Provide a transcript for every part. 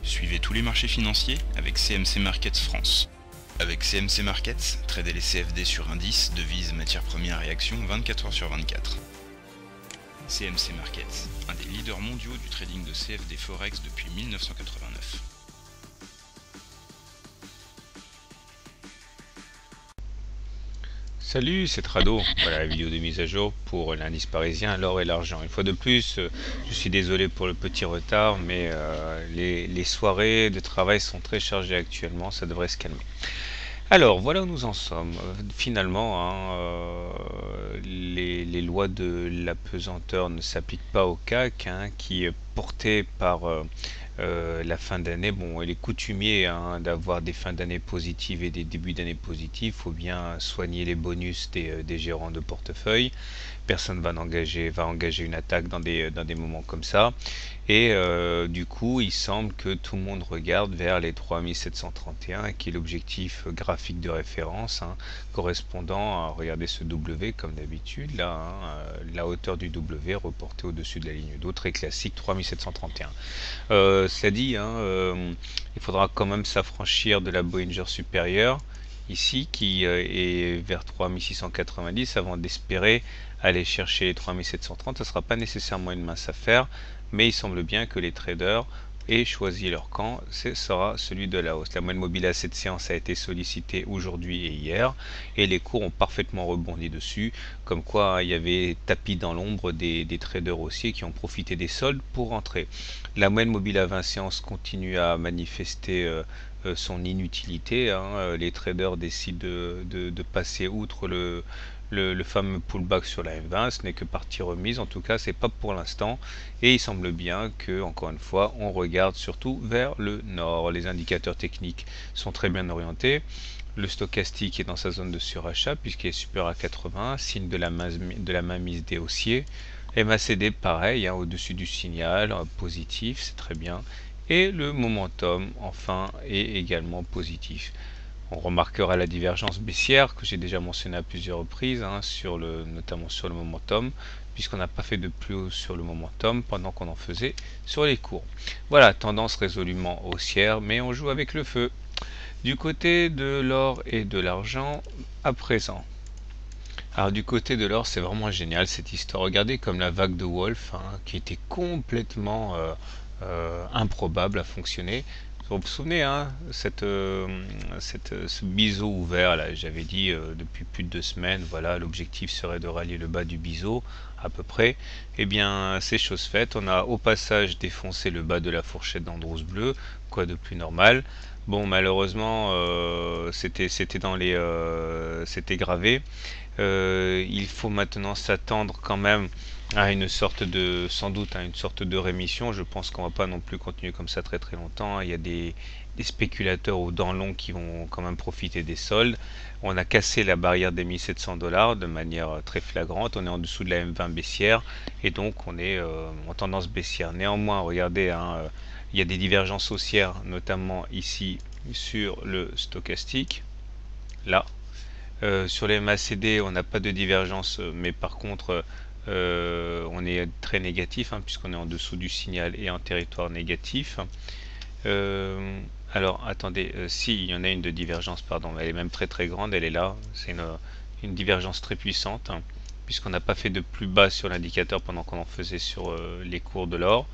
Suivez tous les marchés financiers avec CMC Markets France. Avec CMC Markets, tradez les CFD sur indices, devises, matières premières et actions 24 heures sur 24. CMC Markets, un des leaders mondiaux du trading de CFD Forex depuis 1989. Salut, c'est Trado. Voilà la vidéo de mise à jour pour l'indice parisien, l'or et l'argent. Une fois de plus, je suis désolé pour le petit retard, mais les soirées de travail sont très chargées actuellement, ça devrait se calmer. Alors, voilà où nous en sommes. Finalement, les lois de la pesanteur ne s'appliquent pas au CAC, qui est porté par la fin d'année. Bon, il est coutumier d'avoir des fins d'année positives et des débuts d'année positifs. Il faut bien soigner les bonus des gérants de portefeuille. Personne va engager une attaque dans des moments comme ça. Et du coup, il semble que tout le monde regarde vers les 3731, qui est l'objectif graphique de référence, correspondant à, regardez ce W comme d'habitude, là, la hauteur du W reportée au-dessus de la ligne d'eau, très classique, 3731. Cela dit, il faudra quand même s'affranchir de la Bollinger supérieure, ici, qui est vers 3690, avant d'espérer aller chercher les 3730. Ce ne sera pas nécessairement une mince affaire, mais il semble bien que les traders aient choisi leur camp, ce sera celui de la hausse. La moyenne mobile à cette séance a été sollicitée aujourd'hui et hier, et les cours ont parfaitement rebondi dessus, comme quoi il y avait tapis dans l'ombre des traders haussiers qui ont profité des soldes pour rentrer. La moyenne mobile à 20 séances continue à manifester son inutilité. Les traders décident de passer outre le fameux pullback sur la M20, ce n'est que partie remise, en tout cas c'est pas pour l'instant, et il semble bien que, encore une fois, on regarde surtout vers le nord. Les indicateurs techniques sont très bien orientés, le stochastique est dans sa zone de surachat puisqu'il est supérieur à 80, signe de la mainmise des haussiers. MACD pareil, au-dessus du signal, positif, c'est très bien, et le momentum enfin est également positif. On remarquera la divergence baissière que j'ai déjà mentionné à plusieurs reprises, notamment sur le momentum, puisqu'on n'a pas fait de plus haut sur le momentum pendant qu'on en faisait sur les cours. Voilà, tendance résolument haussière, mais on joue avec le feu. Du côté de l'or et de l'argent, à présent. Alors du côté de l'or, c'est vraiment génial cette histoire. Regardez comme la vague de Wolf, qui était complètement improbable à fonctionner. Vous vous souvenez, ce biseau ouvert, là, j'avais dit depuis plus de 2 semaines, voilà, l'objectif serait de rallier le bas du biseau, à peu près. Eh bien, c'est chose faite. On a au passage défoncé le bas de la fourchette d'Andros bleu, quoi de plus normal. Bon, malheureusement, c'était c'était gravé. Il faut maintenant s'attendre quand même à une sorte de, sans doute à une sorte de rémission. Je pense qu'on va pas non plus continuer comme ça très très longtemps. Il y a des spéculateurs aux dents longues qui vont quand même profiter des soldes. On a cassé la barrière des 1700 $ de manière très flagrante. On est en dessous de la M20 baissière et donc on est en tendance baissière. Néanmoins, regardez, il y a des divergences haussières, notamment ici sur le stochastique. Là, sur les MACD, on n'a pas de divergence, mais par contre, on est très négatif, puisqu'on est en dessous du signal et en territoire négatif. Alors, attendez, si, il y en a une de divergence, pardon, elle est même très très grande, elle est là, c'est une divergence très puissante, puisqu'on n'a pas fait de plus bas sur l'indicateur pendant qu'on en faisait sur les cours de l'or,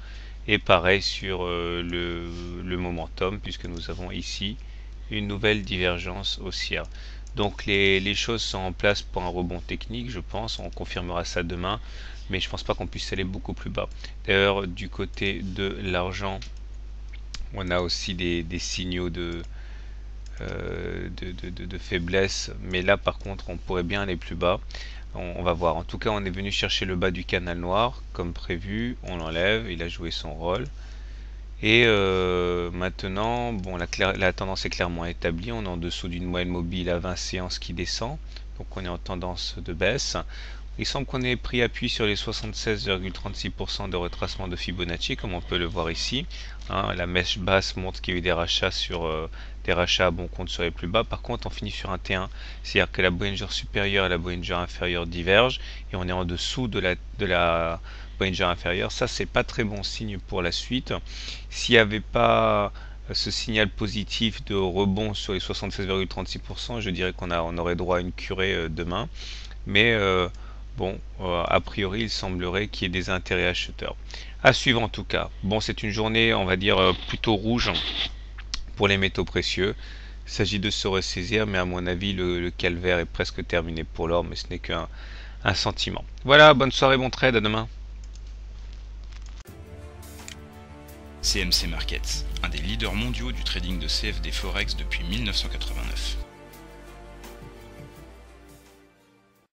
et pareil sur le momentum, puisque nous avons ici une nouvelle divergence haussière. Donc les choses sont en place pour un rebond technique, je pense. On confirmera ça demain, mais je pense pas qu'on puisse aller beaucoup plus bas. D'ailleurs, du côté de l'argent, on a aussi des signaux de faiblesse, mais là par contre on pourrait bien aller plus bas. On va voir. En tout cas, on est venu chercher le bas du canal noir comme prévu, on l'enlève, il a joué son rôle. Et maintenant, bon, la tendance est clairement établie. On est en dessous d'une moyenne mobile à 20 séances qui descend. Donc on est en tendance de baisse. Il semble qu'on ait pris appui sur les 76,36% de retracement de Fibonacci, comme on peut le voir ici. La mèche basse montre qu'il y a eu des rachats des rachats à bon compte sur les plus bas. Par contre, on finit sur un T1, c'est-à-dire que la Bollinger supérieure et la Bollinger inférieure divergent, et on est en dessous de la Bollinger inférieur, ça c'est pas très bon signe pour la suite. S'il n'y avait pas ce signal positif de rebond sur les 76,36%, je dirais on aurait droit à une curée demain. Mais bon, a priori, il semblerait qu'il y ait des intérêts acheteurs. À suivre en tout cas. Bon, c'est une journée, on va dire, plutôt rouge pour les métaux précieux. Il s'agit de se ressaisir, mais à mon avis, le calvaire est presque terminé pour l'or, mais ce n'est qu'un sentiment. Voilà, bonne soirée, bon trade, à demain. CMC Markets, un des leaders mondiaux du trading de CFD Forex depuis 1989.